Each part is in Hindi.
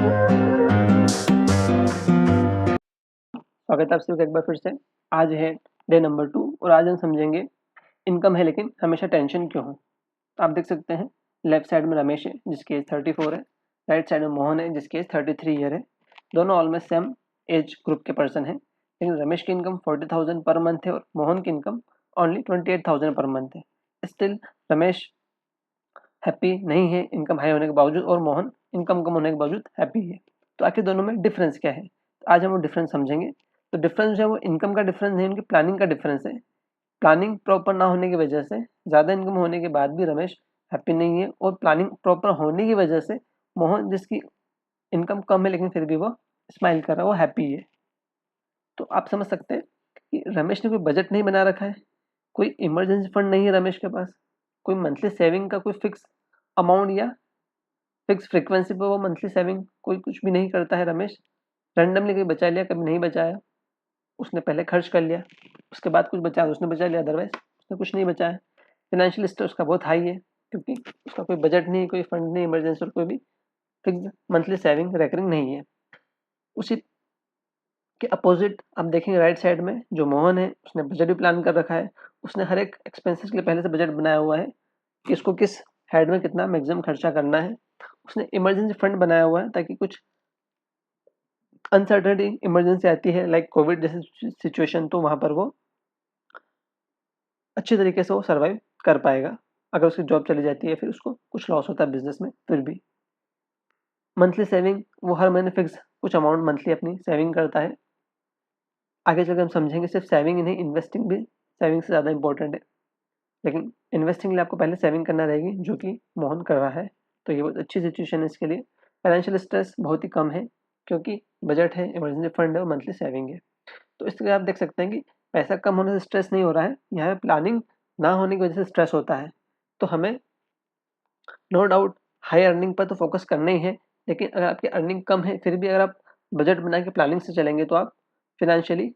स्वागत है आप सभी का एक बार फिर से। आज है डे नंबर 2 और आज हम समझेंगे इनकम है लेकिन हमेशा टेंशन क्यों हो। तो आप देख सकते हैं लेफ्ट साइड में रमेश है जिसकी एज 34 है, राइट साइड में मोहन है जिसकी एज 33 ईयर है। दोनों ऑलमोस्ट सेम एज ग्रुप के पर्सन हैं, लेकिन रमेश की इनकम 40,000 पर मंथ है और मोहन की इनकम ओनली 28,000 पर मंथ है। स्टिल रमेश हैप्पी नहीं है इनकम हाई होने के बावजूद और मोहन इनकम कम होने के बावजूद हैप्पी है। तो आखिर दोनों में डिफरेंस क्या है, तो आज हम वो डिफरेंस समझेंगे। तो डिफरेंस जो है वो इनकम का डिफरेंस है, उनकी प्लानिंग का डिफरेंस है। प्लानिंग प्रॉपर ना होने की वजह से ज़्यादा इनकम होने के बाद भी रमेश हैप्पी नहीं है, और प्लानिंग प्रॉपर होने की वजह से मोहन जिसकी इनकम कम है लेकिन फिर भी वो स्माइल कर रहा है, वो हैप्पी है। तो आप समझ सकते हैं कि रमेश ने कोई बजट नहीं बना रखा है, कोई इमरजेंसी फंड नहीं है रमेश के पास, कोई मंथली सेविंग का कोई फिक्स अमाउंट या फिक्स फ्रीक्वेंसी पे वो मंथली सेविंग कोई कुछ भी नहीं करता है रमेश। रैंडमली कभी बचा लिया, कभी नहीं बचाया, उसने पहले खर्च कर लिया, उसके बाद कुछ बचा तो उसने बचा लिया, अदरवाइज उसने कुछ नहीं बचाया। फाइनेंशियल स्टेटस उसका बहुत हाई है क्योंकि उसका कोई बजट नहीं, कोई फंड नहीं इमरजेंसी, और कोई भी फिक्स मंथली सेविंग रेकरिंग नहीं है। उसी के अपोजिट आप देखेंगे राइट साइड में जो मोहन है उसने बजट भी प्लान कर रखा है। उसने हर एक एक्सपेंसेस के लिए पहले से बजट बनाया हुआ है कि इसको किस हेड में कितना मैक्सिमम खर्चा करना है। उसने इमरजेंसी फंड बनाया हुआ है ताकि कुछ अनसर्टेनिटी इमरजेंसी आती है लाइक कोविड जैसी सिचुएशन, तो वहां पर वो अच्छे तरीके से वो सर्वाइव कर पाएगा। अगर उसकी जॉब चली जाती है फिर उसको कुछ लॉस होता है बिजनेस में, फिर भी मंथली सेविंग वो हर महीने फिक्स कुछ अमाउंट मंथली अपनी सेविंग करता है। आगे चलकर हम समझेंगे सिर्फ सेविंग ही नहीं, इन्वेस्टिंग भी सेविंग से ज़्यादा इंपॉर्टेंट है, लेकिन इन्वेस्टिंग के लिए आपको पहले सेविंग करना रहेगी जो कि मोहन कर रहा है। तो ये बहुत अच्छी सिचुएशन है इसके लिए। फाइनेंशियल स्ट्रेस बहुत ही कम है क्योंकि बजट है, इमरजेंसी फंड है और मंथली सेविंग है। तो इसलिए आप देख सकते हैं कि पैसा कम होने से स्ट्रेस नहीं हो रहा है, यहाँ पे प्लानिंग ना होने की वजह से स्ट्रेस होता है। तो हमें no doubt high earning per तो फोकस करना ही है, लेकिन अगर आपकी अर्निंग कम है फिर भी अगर आप बजट बना के प्लानिंग से चलेंगे तो आप फिनेंशियली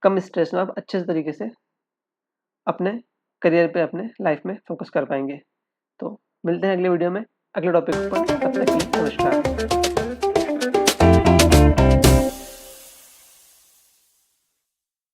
कम स्ट्रेस में आप अच्छे तरीके से अपने करियर पे, अपने लाइफ में फोकस कर पाएंगे। तो मिलते हैं अगले वीडियो में अगले टॉपिक पर, तब तक के लिए नमस्कार।